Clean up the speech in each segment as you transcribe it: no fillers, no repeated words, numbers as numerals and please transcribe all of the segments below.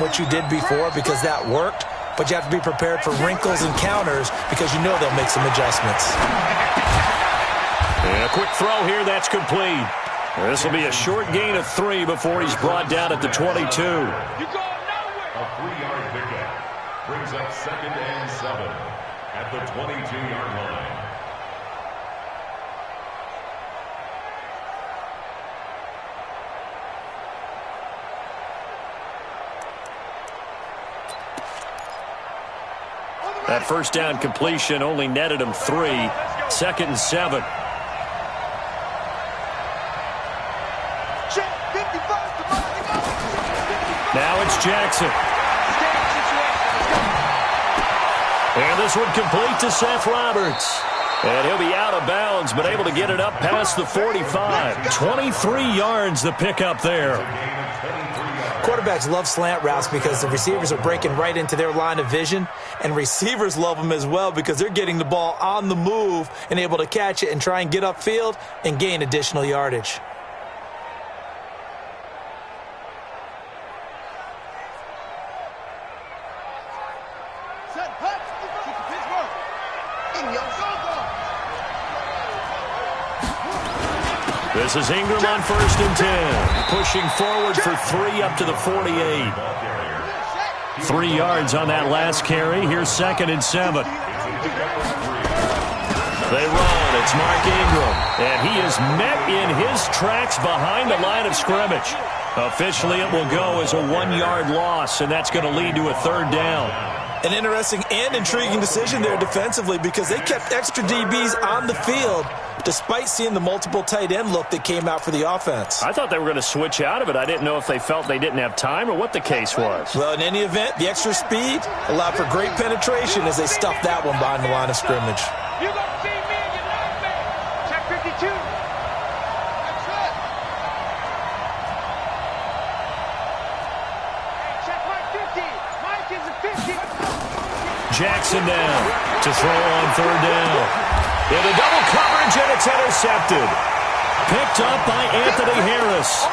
what you did before because that worked, but you have to be prepared for wrinkles and counters because you know they'll make some adjustments. And a quick throw here, that's complete. This will be a short gain of 3 before he's brought down at the 22. A 3-yard pickup brings up 2nd and 7 at the 22-yard line. That first down completion only netted him 3. 2nd and 7. Now it's Jackson. And this one complete to Seth Roberts. And he'll be out of bounds, but able to get it up past the 45. 23 yards the pickup there. Quarterbacks love slant routes because the receivers are breaking right into their line of vision, and receivers love them as well because they're getting the ball on the move and able to catch it and try and get upfield and gain additional yardage. This is Ingram on 1st and 10. Pushing forward for 3 up to the 48. 3 yards on that last carry. Here's 2nd and 7. They run. It's Mark Ingram. And he is met in his tracks behind the line of scrimmage. Officially, it will go as a 1-yard loss, and that's going to lead to a 3rd down. An interesting and intriguing decision there defensively because they kept extra DBs on the field despite seeing the multiple tight end look that came out for the offense. I thought they were going to switch out of it. I didn't know if they felt they didn't have time or what the case was. Well, in any event, the extra speed allowed for great penetration as they stuffed that one behind the line of scrimmage. You gonna see me and you love me. Check 52. That's it. Hey, check Mike 50. Mike is a 50. Jackson down to throw on 3rd down. Into double coverage, and it's intercepted. Picked up by Anthony Harris.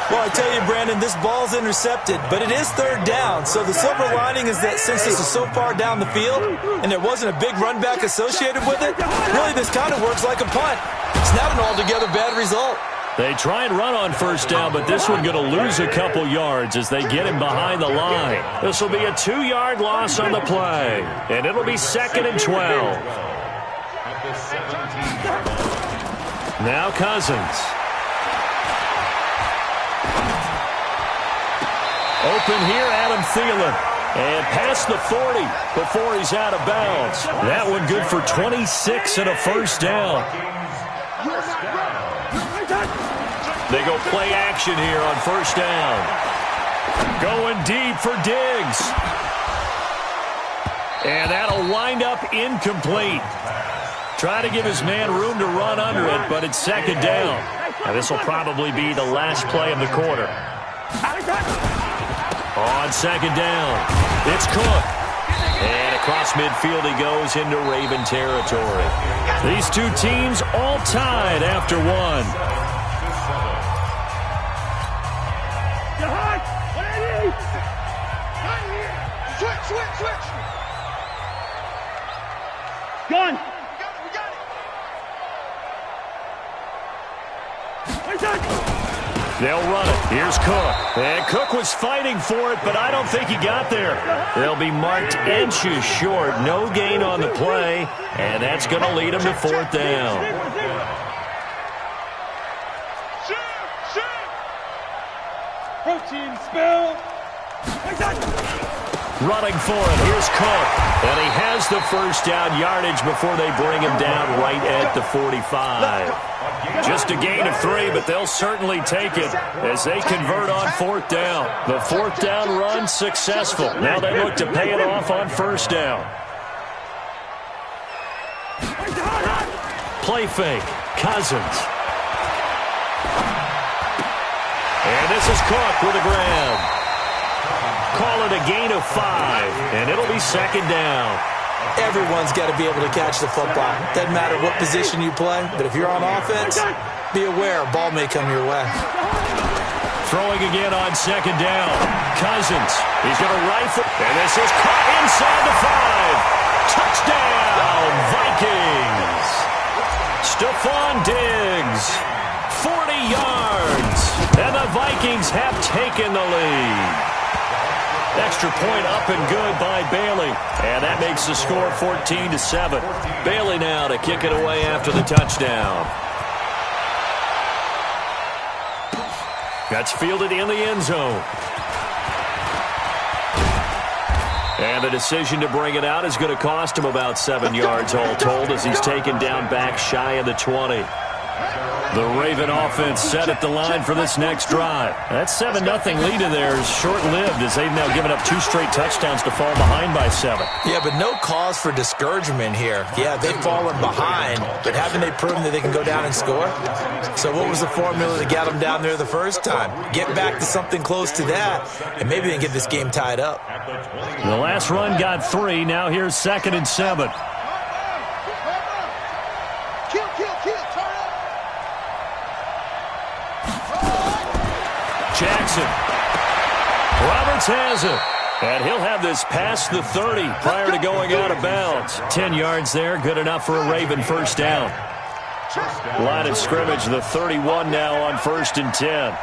Well, I tell you, Brandon, this ball's intercepted, but it is 3rd down. So the silver lining is that since this is so far down the field and there wasn't a big run back associated with it, really this kind of works like a punt. It's not an altogether bad result. They try and run on 1st down, but this one going to lose a couple yards as they get him behind the line. This will be a 2-yard loss on the play, and it'll be 2nd and 12. Now Cousins. Open here, Adam Thielen. And past the 40 before he's out of bounds. That one good for 26 and a 1st down. They go play action here on 1st down. Going deep for Diggs. And that'll wind up incomplete. Trying to give his man room to run under it, but it's 2nd down. Now this will probably be the last play of the quarter. On 2nd down, it's Cook. And across midfield he goes into Raven territory. These two teams all tied after 1. Switch. Gone. They'll run it. Here's Cook. And Cook was fighting for it, but I don't think he got there. They'll be marked inches short. No gain on the play, and that's going to lead them to 4th down. Protein spill. Running for it. Here's Cook. And he has the 1st down yardage before they bring him down right at the 45. Just a gain of 3, but they'll certainly take it as they convert on 4th down. The 4th down run successful. Now they look to pay it off on 1st down. Play fake. Cousins. And this is Cook with a grab. Call it a gain of 5, and it'll be 2nd down. Everyone's got to be able to catch the football. Doesn't matter what position you play, but if you're on offense, be aware a ball may come your way. Throwing again on second down. Cousins. He's going to rifle. And this is caught inside the 5. Touchdown, Vikings. Stephon Diggs. 40 yards. And the Vikings have taken the lead. Extra point up and good by Bailey. And that makes the score 14-7. Bailey now to kick it away after the touchdown. That's fielded in the end zone. And the decision to bring it out is going to cost him about 7 yards all told as he's taken down back shy of the 20. The Raven offense set at the line for this next drive. That 7-0 lead of theirs short-lived as they've now given up 2 straight touchdowns to fall behind by 7. Yeah, but no cause for discouragement here. Yeah, they've fallen behind, but haven't they proven that they can go down and score? So what was the formula to get them down there the first time? Get back to something close to that, and maybe they can get this game tied up. The last run got 3. Now here's 2nd and 7. Jackson. Roberts has it. And he'll have this past the 30 prior to going out of bounds. 10 yards there, good enough for a Raven first down. Line of scrimmage, the 31 now on 1st and 10.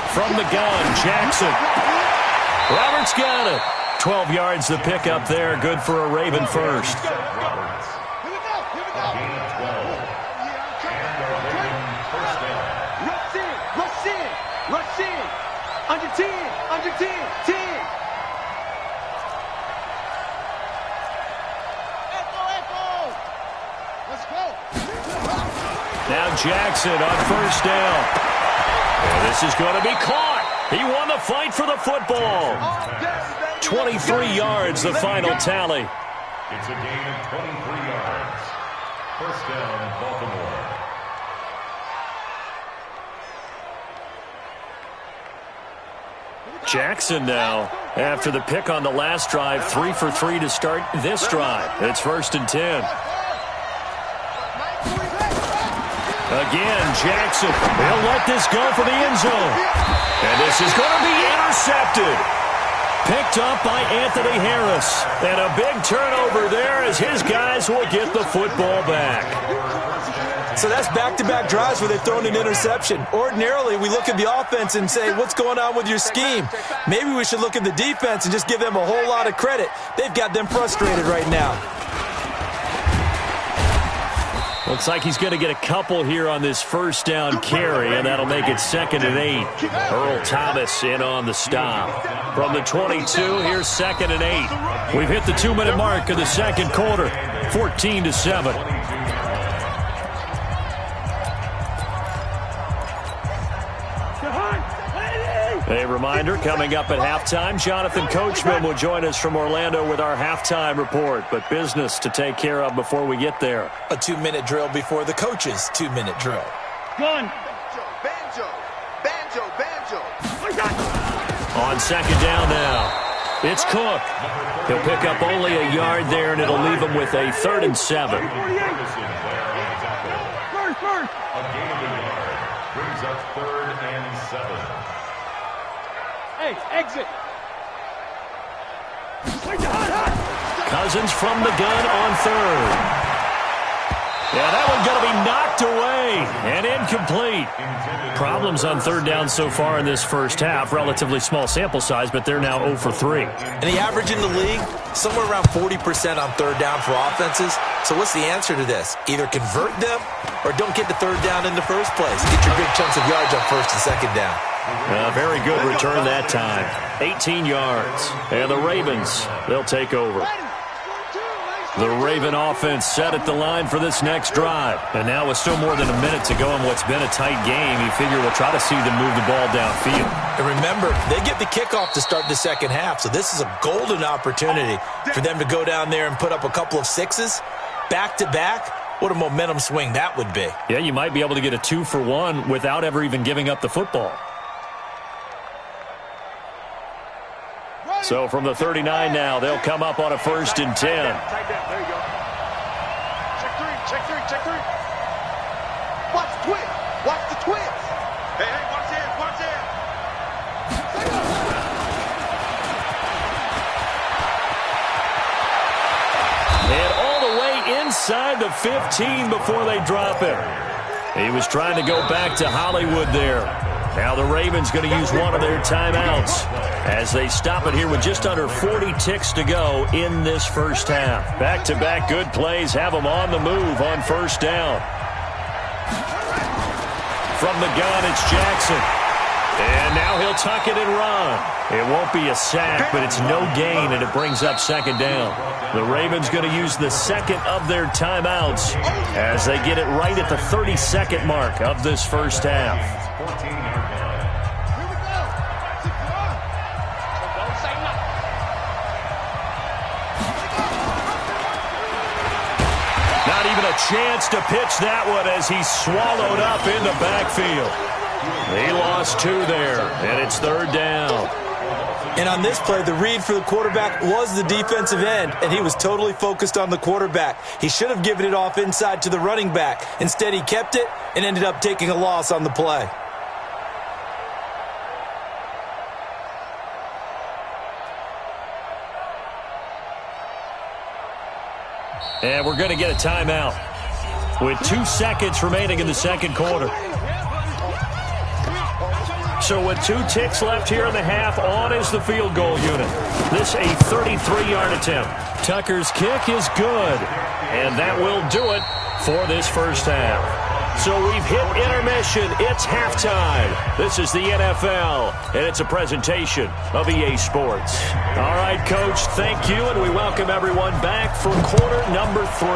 From the gun, Jackson. Roberts got it. 12 yards the pickup there, good for a Raven first. Under 10, 10. Let's go. Now Jackson on first down. And this is going to be caught. He won the fight for the football. 23 yards, the final tally. It's a gain of 23 yards. First down, Baltimore. Jackson now, after the pick on the last drive, 3 for 3 to start this drive. It's 1st and 10. Again, Jackson. He'll let this go for the end zone. And this is going to be intercepted. Picked up by Anthony Harris. And a big turnover there as his guys will get the football back. So that's back-to-back drives where they've thrown an interception. Ordinarily, we look at the offense and say, what's going on with your scheme? Maybe we should look at the defense and just give them a whole lot of credit. They've got them frustrated right now. Looks like he's going to get a couple here on this first down carry, and that'll make it 2nd and 8. Earl Thomas in on the stop. From the 22, here's 2nd and 8. We've hit the 2-minute mark of the second quarter, 14-7. A reminder, coming up at halftime, Jonathan Coachman will join us from Orlando with our halftime report, but business to take care of before we get there. A 2-minute drill before the coach's 2-minute drill. Gun. Banjo. On second down now, it's Cook. He'll pick up only a yard there, and it'll leave him with a 3rd and 7. First. A gain of a yard brings up 3rd and 7. Hey, exit. Cousins from the gun on 3rd. Yeah, that one's going to be knocked away and incomplete. Problems on 3rd down so far in this first half. Relatively small sample size, but they're now 0 for 3. And the average in the league, somewhere around 40% on 3rd down for offenses. So what's the answer to this? Either convert them or don't get the 3rd down in the first place. Get your big chunks of yards on 1st and 2nd down. Very good return that time. 18 yards. And the Ravens, they'll take over. The Raven offense set at the line for this next drive. And now with still more than a minute to go in what's been a tight game, you figure we'll try to see them move the ball downfield. And remember, they get the kickoff to start the second half, so this is a golden opportunity for them to go down there and put up a couple of 6s back-to-back. What a momentum swing that would be. Yeah, you might be able to get a 2-for-1 without ever even giving up the football. So from the 39 now, they'll come up on a 1st and 10. Check three, check three. Watch the twist. Watch the twist. Hey, hey, watch it, watch it. And all the way inside the 15 before they drop it. He was trying to go back to Hollywood there. Now the Ravens going to use one of their timeouts as they stop it here with just under 40 ticks to go in this first half. Back-to-back good plays have them on the move on first down. From the gun, it's Jackson. And now he'll tuck it and run. It won't be a sack, but it's no gain, and it brings up second down. The Ravens going to use the second of their timeouts as they get it right at the 32nd mark of this first half. Not even a chance to pitch that one as he's swallowed up in the backfield. He lost 2 there, and it's third down. And on this play, the read for the quarterback was the defensive end, and he was totally focused on the quarterback. He should have given it off inside to the running back. Instead, he kept it and ended up taking a loss on the play. And we're going to get a timeout with 2 seconds remaining in the second quarter. So with 2 ticks left here in the half, on is the field goal unit. This a 33-yard attempt. Tucker's kick is good, and that will do it for this first half. So we've hit intermission. It's halftime. This is the NFL, and it's a presentation of EA Sports. All right, Coach, thank you, and we welcome everyone back for quarter number 3.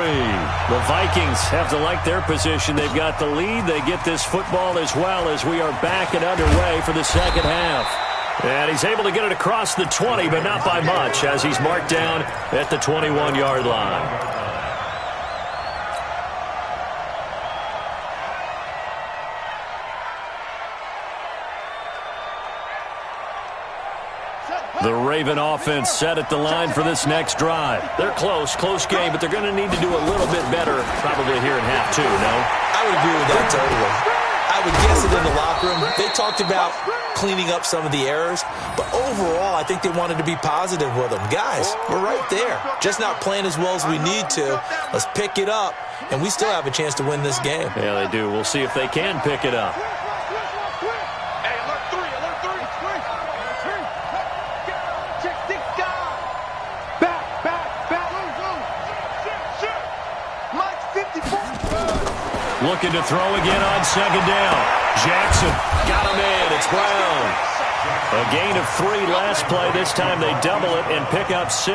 The Vikings have to like their position. They've got the lead. They get this football as well as we are back and underway for the second half. And he's able to get it across the 20, but not by much, as he's marked down at the 21-yard line. The Raven offense set at the line for this next drive. They're close game, but they're going to need to do a little bit better probably here in half 2, no? I would agree with that totally. I would guess it in the locker room. They talked about cleaning up some of the errors, but overall, I think they wanted to be positive with them. Guys, we're right there. Just not playing as well as we need to. Let's pick it up, and we still have a chance to win this game. Yeah, they do. We'll see if they can pick it up. Looking to throw again on second down. Jackson got him in. It's Brown. A gain of 3 last play. This time they double it and pick up 6.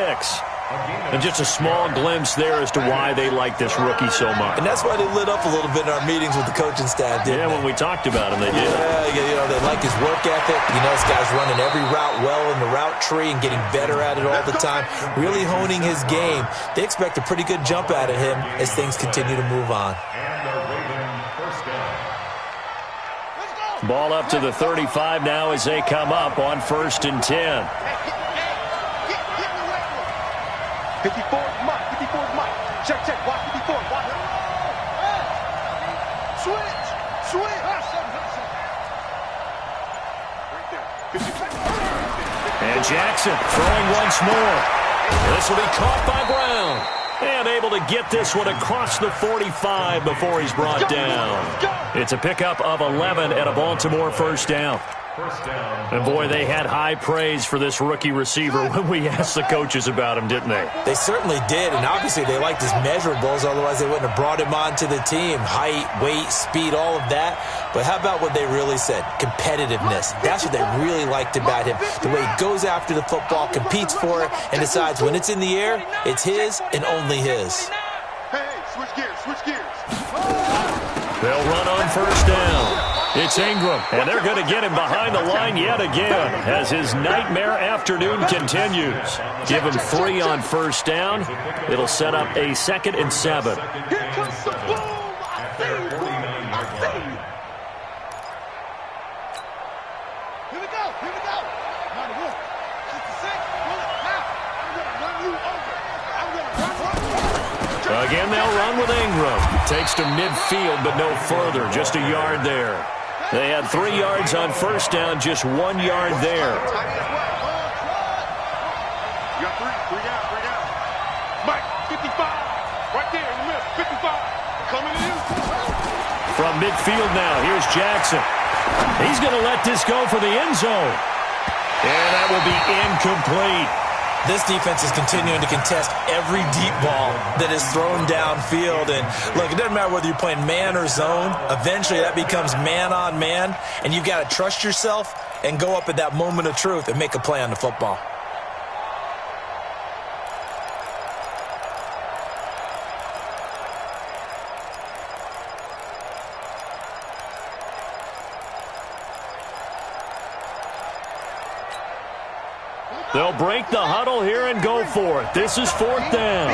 And just a small glimpse there as to why they like this rookie so much. And that's why they lit up a little bit in our meetings with the coaching staff, didn't they? When we talked about him, they did. Yeah, they like his work ethic. You know, this guy's running every route well in the route tree and getting better at it all the time, really honing his game. They expect a pretty good jump out of him as things continue to move on. Ball up to the 35 now as they come up on 1st and 10. 54's Mike. 54's Mike. Check. Watch 54. Watch. Switch. And Jackson throwing once more. This will be caught by Brown. And able to get this one across the 45 before he's brought down. It's a pickup of 11 at a Baltimore first down. And, boy, they had high praise for this rookie receiver when we asked the coaches about him, didn't they? They certainly did, and obviously they liked his measurables, otherwise they wouldn't have brought him onto the team. Height, weight, speed, all of that. But how about what they really said? Competitiveness. That's what they really liked about him. The way he goes after the football, competes for it, and decides when it's in the air, it's his and only his. Hey, switch gears. They'll run on first down. It's Ingram, and they're going to get him behind the line yet again as his nightmare afternoon continues. Give him 3 on first down. It'll set up a 2nd and 7. Here comes the boom. I see you. Here we go. 91. 66. Now, I'm going to run you over. Again, they'll run with Ingram. Takes to midfield, but no further. Just a yard there. They had 3 yards on first down, just 1 yard there. You got 3 down. Mike, 55. Right there in the middle, 55. Coming to you. From midfield now, here's Jackson. He's going to let this go for the end zone. And that will be incomplete. This defense is continuing to contest every deep ball that is thrown downfield. And, look, it doesn't matter whether you're playing man or zone. Eventually, that becomes man-on-man, and you've got to trust yourself and go up at that moment of truth and make a play on the football. They'll break the huddle here and go for it. This is 4th down.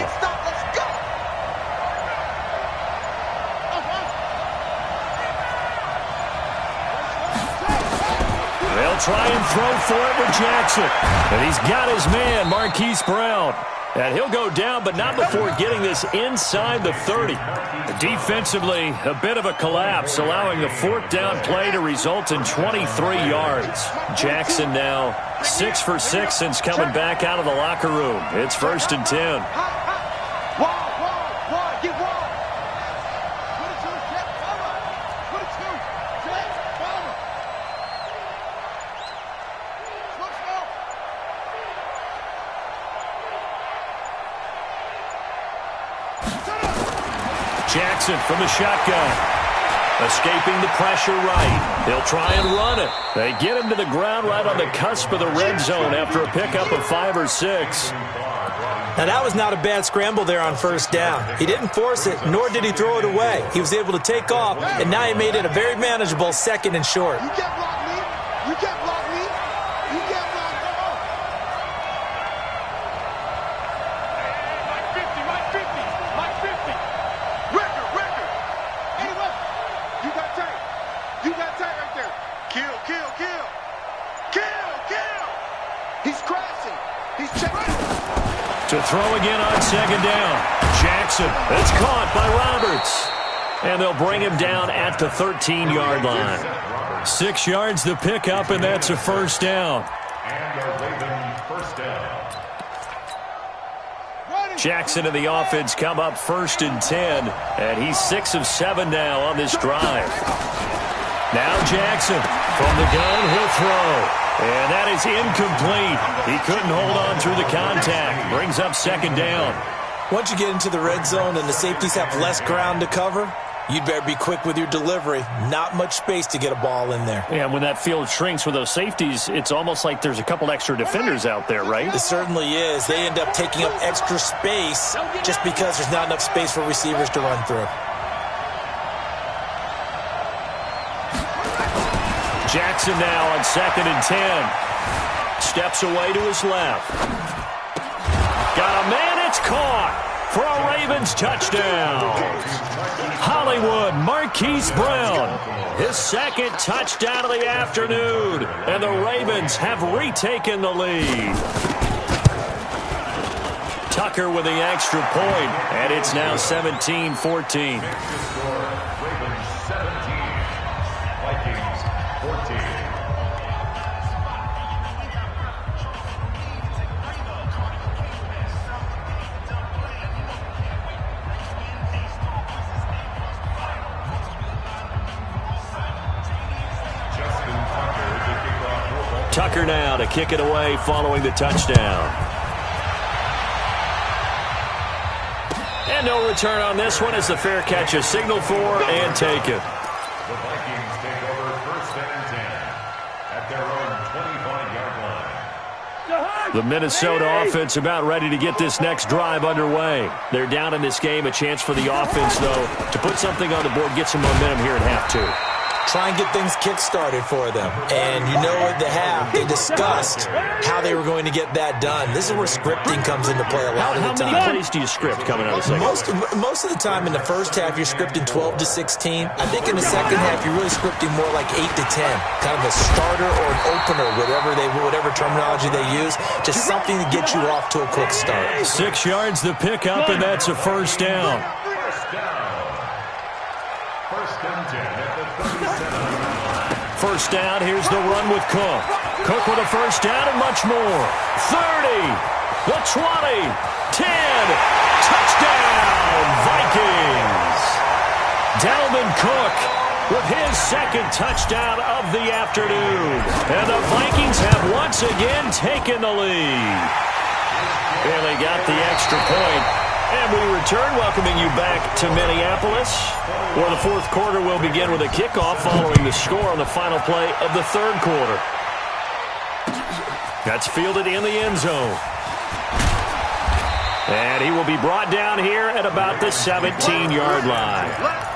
They'll try and throw for it with Jackson. And he's got his man, Marquise Brown. And he'll go down, but not before getting this inside the 30. Defensively, a bit of a collapse, allowing the 4th down play to result in 23 yards. Jackson now 6 for 6 since coming back out of the locker room. It's 1st and 10. Jackson from the shotgun. Escaping the pressure right. He'll try and run it. They get him to the ground right on the cusp of the red zone after a pickup of 5 or 6. Now, that was not a bad scramble there on 1st down. He didn't force it, nor did he throw it away. He was able to take off, and now he made it a very manageable 2nd and short. You can't block me. You can't block me. You can't block me. Mike 50, Mike 50, Mike 50. Record. Anyway, you got Tank. You got Tank right there. Kill. He's crashing. He's checking. To throw again on 2nd down. Jackson. It's caught by Roberts. And they'll bring him down at the 13-yard line. 6 yards the pickup, and that's a 1st down. And a Raven 1st down. Jackson and the offense come up 1st and 10, and he's 6 of 7 now on this drive. Now Jackson from the gun, he'll throw. And that is incomplete. He couldn't hold on through the contact. Brings up 2nd down. Once you get into the red zone and the safeties have less ground to cover, you'd better be quick with your delivery. Not much space to get a ball in there. Yeah, when that field shrinks with those safeties, it's almost like there's a couple extra defenders out there, right? It certainly is. They end up taking up extra space just because there's not enough space for receivers to run through. Jackson now on 2nd and 10. Steps away to his left. Got a man, it's caught for a Ravens touchdown. Hollywood, Marquise Brown, his 2nd touchdown of the afternoon, and the Ravens have retaken the lead. Tucker with the extra point, and it's now 17-14. Ravens 17, Vikings 14. Tucker now to kick it away following the touchdown. And no return on this one as the fair catch is signaled for and taken. The Vikings take over 1st and 10 at their own 25-yard line. The Minnesota offense about ready to get this next drive underway. They're down in this game. A chance for the offense, though, to put something on the board, get some momentum here at half 2. Try and get things kick-started for them. And you know at the half, they discussed how they were going to get that done. This is where scripting comes into play a lot of the time. How many plays do you script coming out of the second? Most of the time in the first half, you're scripting 12 to 16. I think in the second half, you're really scripting more like 8 to 10. Kind of a starter or an opener, whatever terminology they use. Just something to get you off to a quick start. 6 yards the pickup, and that's a 1st down. First and 10 at the 37. First down, here's the run with Cook. Cook with a first down and much more. 30, the 20, 10, touchdown, Vikings! Dalvin Cook with his second touchdown of the afternoon. And the Vikings have once again taken the lead. And they got the extra point. And we return, welcoming you back to Minneapolis, where the fourth quarter will begin with a kickoff following the score on the final play of the third quarter. That's fielded in the end zone. And he will be brought down here at about the 17-yard line.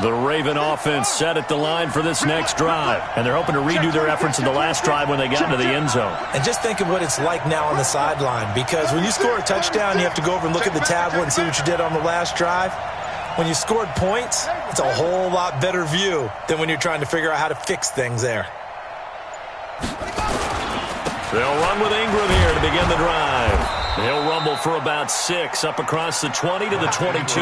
The Raven offense set at the line for this next drive. And they're hoping to redo their efforts in the last drive when they got into the end zone. And just think of what it's like now on the sideline. Because when you score a touchdown, you have to go over and look at the tablet and see what you did on the last drive. When you scored points, it's a whole lot better view than when you're trying to figure out how to fix things there. They'll run with Ingram here to begin the drive. He'll rumble for about 6 up across the 20 to the 22.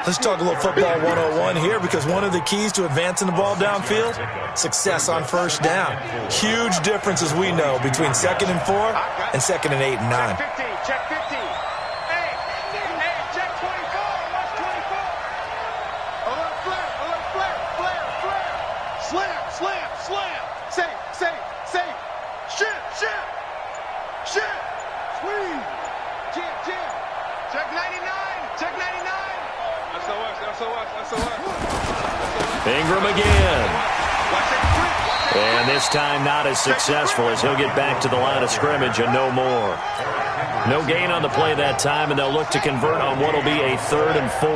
Let's talk a little football 101 here, because one of the keys to advancing the ball downfield, success on first down. Huge difference, as we know, between 2nd and 4 and 2nd and 8 and 9. Check 15. Hey, check 24. Watch 24. Alert flare. Slam. Safe. Shit. Sweet. Jam. Check 99. Ingram again. And this time not as successful, as he'll get back to the line of scrimmage and no more. No gain on the play that time, and they'll look to convert on what will be a 3rd and 4.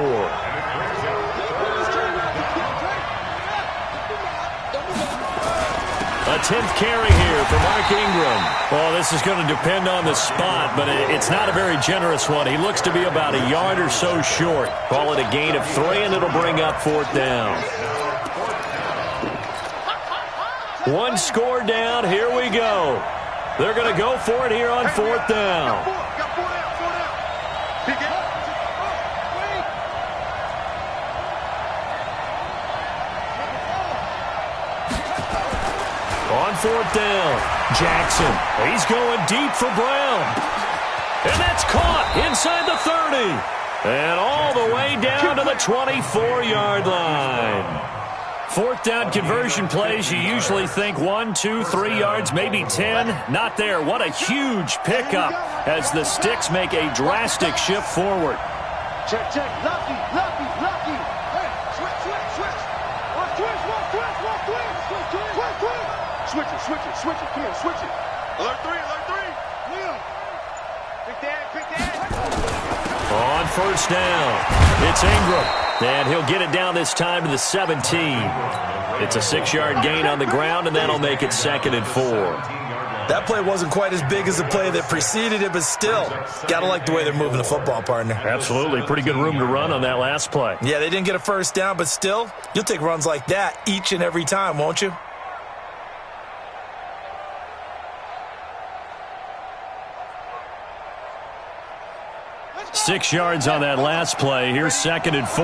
A 10th carry here for Mark Ingram. Well, this is going to depend on the spot, but it's not a very generous one. He looks to be about a yard or so short. Call it a gain of 3, and it'll bring up 4th down. One score down. Here we go. They're going to go for it here on 4th down. On 4th down, Jackson. He's going deep for Brown. And that's caught inside the 30. And all the way down to the 24-yard line. 4th down conversion plays, you usually think 1, 2, 3 yards, maybe 10. Not there. What a huge pickup as the Sticks make a drastic shift forward. Check. Lucky. Hey, switch. One twist. Switch it. Come on, switch it. Alert 3. Will. Quick dad. On 1st down, it's Ingram. And he'll get it down this time to the 17. It's a 6-yard gain on the ground, and that'll make it 2nd and 4. That play wasn't quite as big as the play that preceded it, but still, gotta like the way they're moving the football, partner. Absolutely. Pretty good room to run on that last play. Yeah, they didn't get a first down, but still, you'll take runs like that each and every time, won't you? Six yards on that last play. Here's 2nd and 4.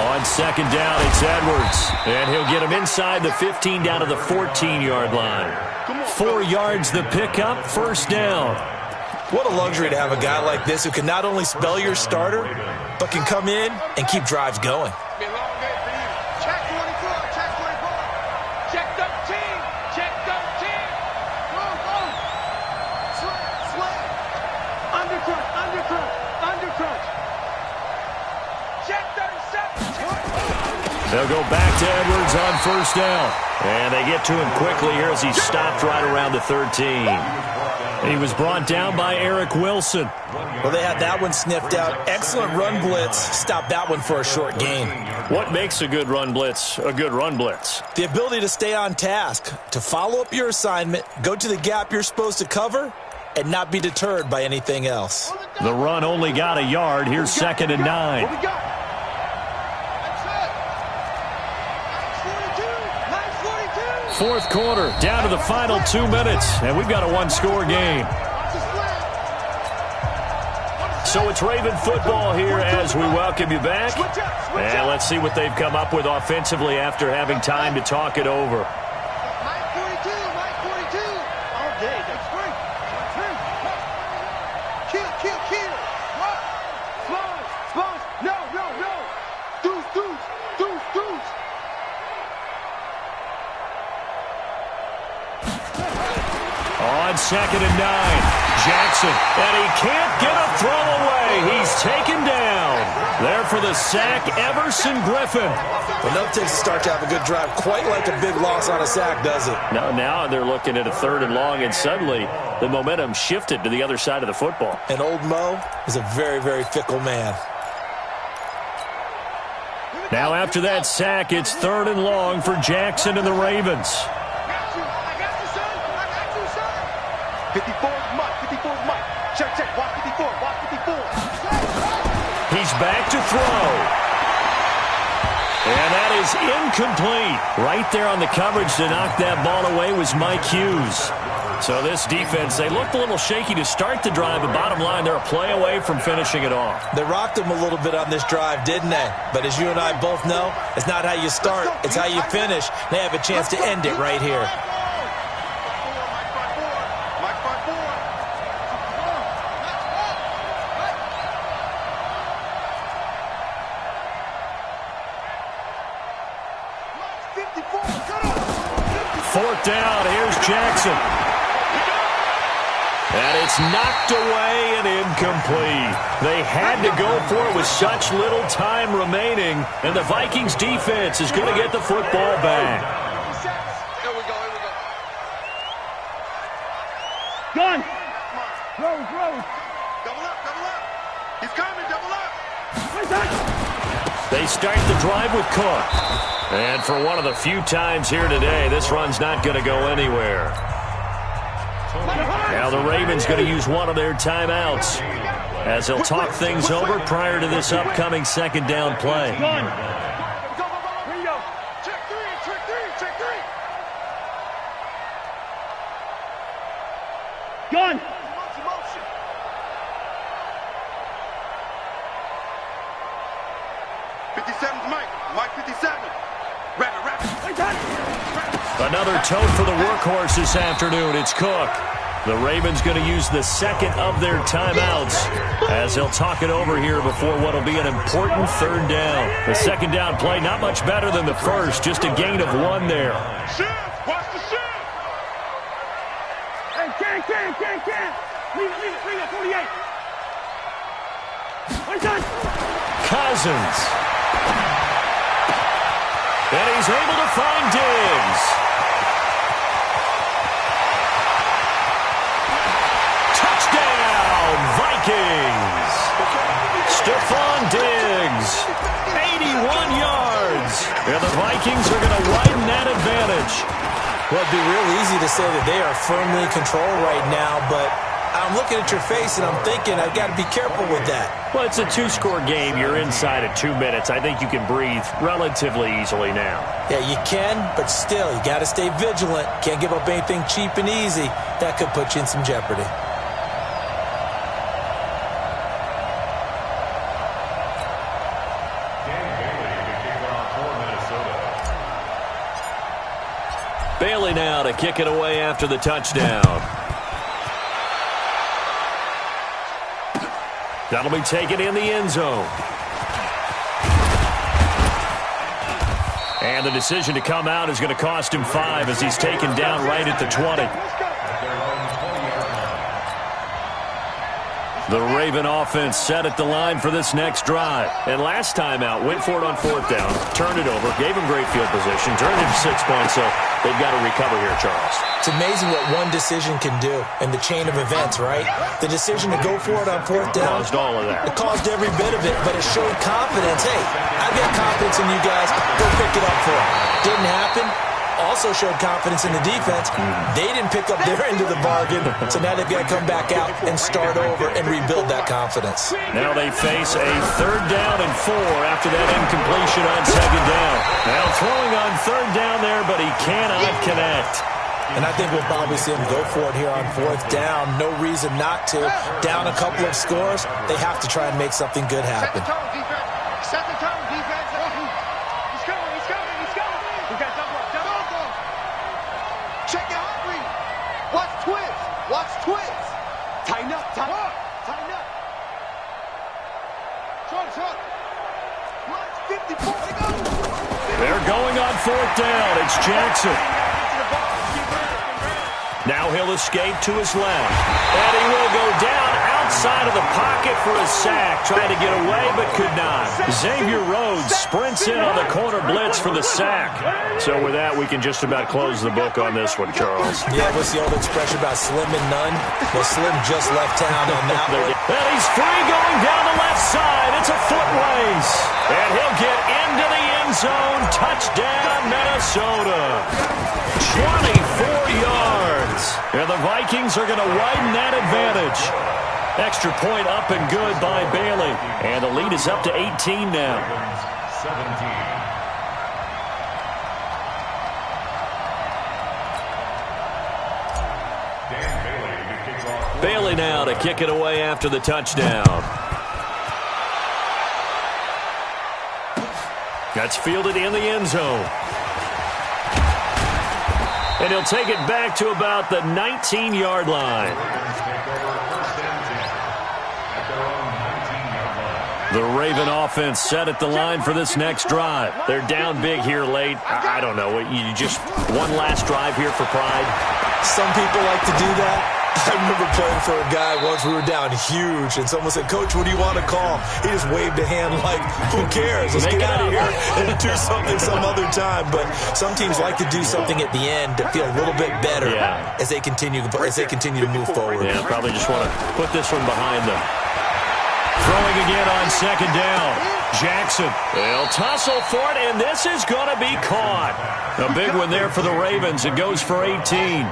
On 2nd down, it's Edwards. And he'll get him inside the 15 down to the 14-yard line. 4 yards the pickup, 1st down. What a luxury to have a guy like this who can not only spell your starter, but can come in and keep drives going. They'll go back to Edwards on 1st down. And they get to him quickly here as he stopped right around the 13. He was brought down by Eric Wilson. Well, they had that one sniffed out. Excellent run blitz. Stopped that one for a short gain. What makes a good run blitz a good run blitz? The ability to stay on task, to follow up your assignment, go to the gap you're supposed to cover, and not be deterred by anything else. The run only got a yard. Here's 2nd and 9. What we got? That's it. 4th quarter, down to the final 2 minutes, and we've got a one-score game. So it's Raven football here as we welcome you back. And let's see what they've come up with offensively after having time to talk it over. Mike 42, Mike 42. All day, that's great. Kill. What? Spons. No. Deuce. On 2nd and 9, Jackson, and he can't get a throw away. He's taken down. There for the sack, Everson Griffin. Well, no takes to start to have a good drive, quite like a big loss on a sack, does it? No, now they're looking at a 3rd and long, and suddenly the momentum shifted to the other side of the football. And old Mo is a very, very fickle man. Now after that sack, it's 3rd and long for Jackson and the Ravens. I got you, son. 54 is Mike. Check. Watch 54. He's back to throw. And that is incomplete. Right there on the coverage to knock that ball away was Mike Hughes. So this defense, they looked a little shaky to start the drive, but bottom line, they're a play away from finishing it off. They rocked him a little bit on this drive, didn't they? But as you and I both know, it's not how you start, it's how you finish. They have a chance to end it right here. Mike 54. Fourth down, here's Jackson. And it's knocked away and incomplete. They had to go for it with such little time remaining, and the Vikings defense is going to get the football back. Here we go. Gun! Rose! Double up. He's coming, double up. They start the drive with Cook. And for one of the few times here today, this run's not going to go anywhere. Now the Ravens going to use one of their timeouts as they'll talk things over prior to this upcoming 2nd down play. Check three. Gun! Motion. Mike 57. Rapid. Another tote for the workhorse this afternoon. It's Cook. The Ravens going to use the 2nd of their timeouts as they'll talk it over here before what will be an important 3rd down. The 2nd down play not much better than the first, just a gain of 1 there. Shift. Watch the shift. Hey, can. Leave it, 48. Cousins. And he's able to find Diggs. Touchdown, Vikings. Stephon Diggs, 81 yards. And the Vikings are going to widen that advantage. Well, it'd be real easy to say that they are firmly in control right now, but I'm looking at your face and I'm thinking I've got to be careful with that. Well, it's a 2-score game. You're inside at 2 minutes. I think you can breathe relatively easily now. Yeah, you can, but still, you got to stay vigilant. Can't give up anything cheap and easy. That could put you in some jeopardy. Bailey now to kick it away after the touchdown. That'll be taken in the end zone. And the decision to come out is going to cost him 5 as he's taken down right at the 20. The Raven offense set at the line for this next drive. And last time out, went for it on 4th down, turned it over, gave him great field position, turned it to 6 points, so they've got to recover here, Charles. It's amazing what one decision can do in the chain of events, right? The decision to go for it on 4th down. Caused all of that. It caused every bit of it, but it showed confidence. Hey, I've got confidence in you guys. Go pick it up for it. Didn't happen. All also showed confidence in the defense. They didn't pick up their end of the bargain, so now they've got to come back out and start over and rebuild that confidence. Now they face a 3rd down and 4 after that incompletion on 2nd down. Now throwing on 3rd down there, but he cannot connect. And I think we'll probably see him go for it here on 4th down. No reason not to. Down a couple of scores, they have to try and make something good happen. Set the tone, defense. Set the tone, defense. He's coming, he's coming, he's coming. We got double. Check your heart rate. Watch twist. Watch twist. Tighten up, tighten up, tighten up. Short. Watch 54 to go. They're going on 4th down. It's Jackson. Now he'll escape to his left. And he will go down outside of the pocket for a sack. Trying to get away, but could not. Xavier Rhodes sprints in on the corner blitz for the sack. So with that, we can just about close the book on this one, Charles. Yeah, what's the old expression about slim and none? Well, Slim just left town on that one. And he's free going down the left side. It's a foot race. And he'll get into the end zone. Touchdown, Minnesota. 24 yards. And the Vikings are going to widen that advantage. Extra point up and good by Bailey. And the lead is up to 18 now. 17. Bailey now to kick it away after the touchdown. That's fielded in the end zone. And he'll take it back to about the 19-yard line. The Raven offense set at the line for this next drive. They're down big here late. I don't know. You just one last drive here for pride? Some people like to do that. I remember playing for a guy once. We were down huge, and someone said, "Coach, what do you want to call?" He just waved a hand like, "Who cares? Let's get out of here and do something some other time." But some teams like to do something at the end to feel a little bit better as they continue to move forward. Yeah, probably just want to put this one behind them. Throwing again on 2nd down. Jackson. They'll tussle for it, and this is going to be caught. A big one there for the Ravens. It goes for 18.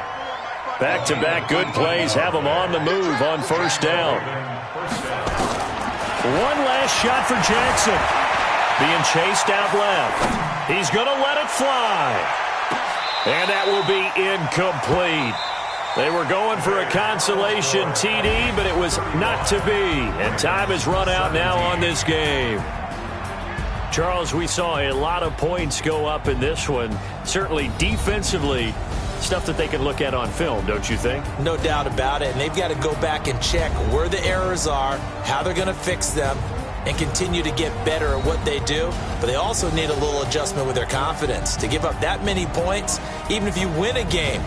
Back-to-back good plays have them on the move on 1st down. One last shot for Jackson. Being chased out left. He's going to let it fly. And that will be incomplete. They were going for a consolation TD, but it was not to be. And time has run out now on this game. Charles, we saw a lot of points go up in this one. Certainly defensively, stuff that they can look at on film, don't you think? No doubt about it. And they've got to go back and check where the errors are, how they're going to fix them, and continue to get better at what they do. But they also need a little adjustment with their confidence. To give up that many points, even if you win a game,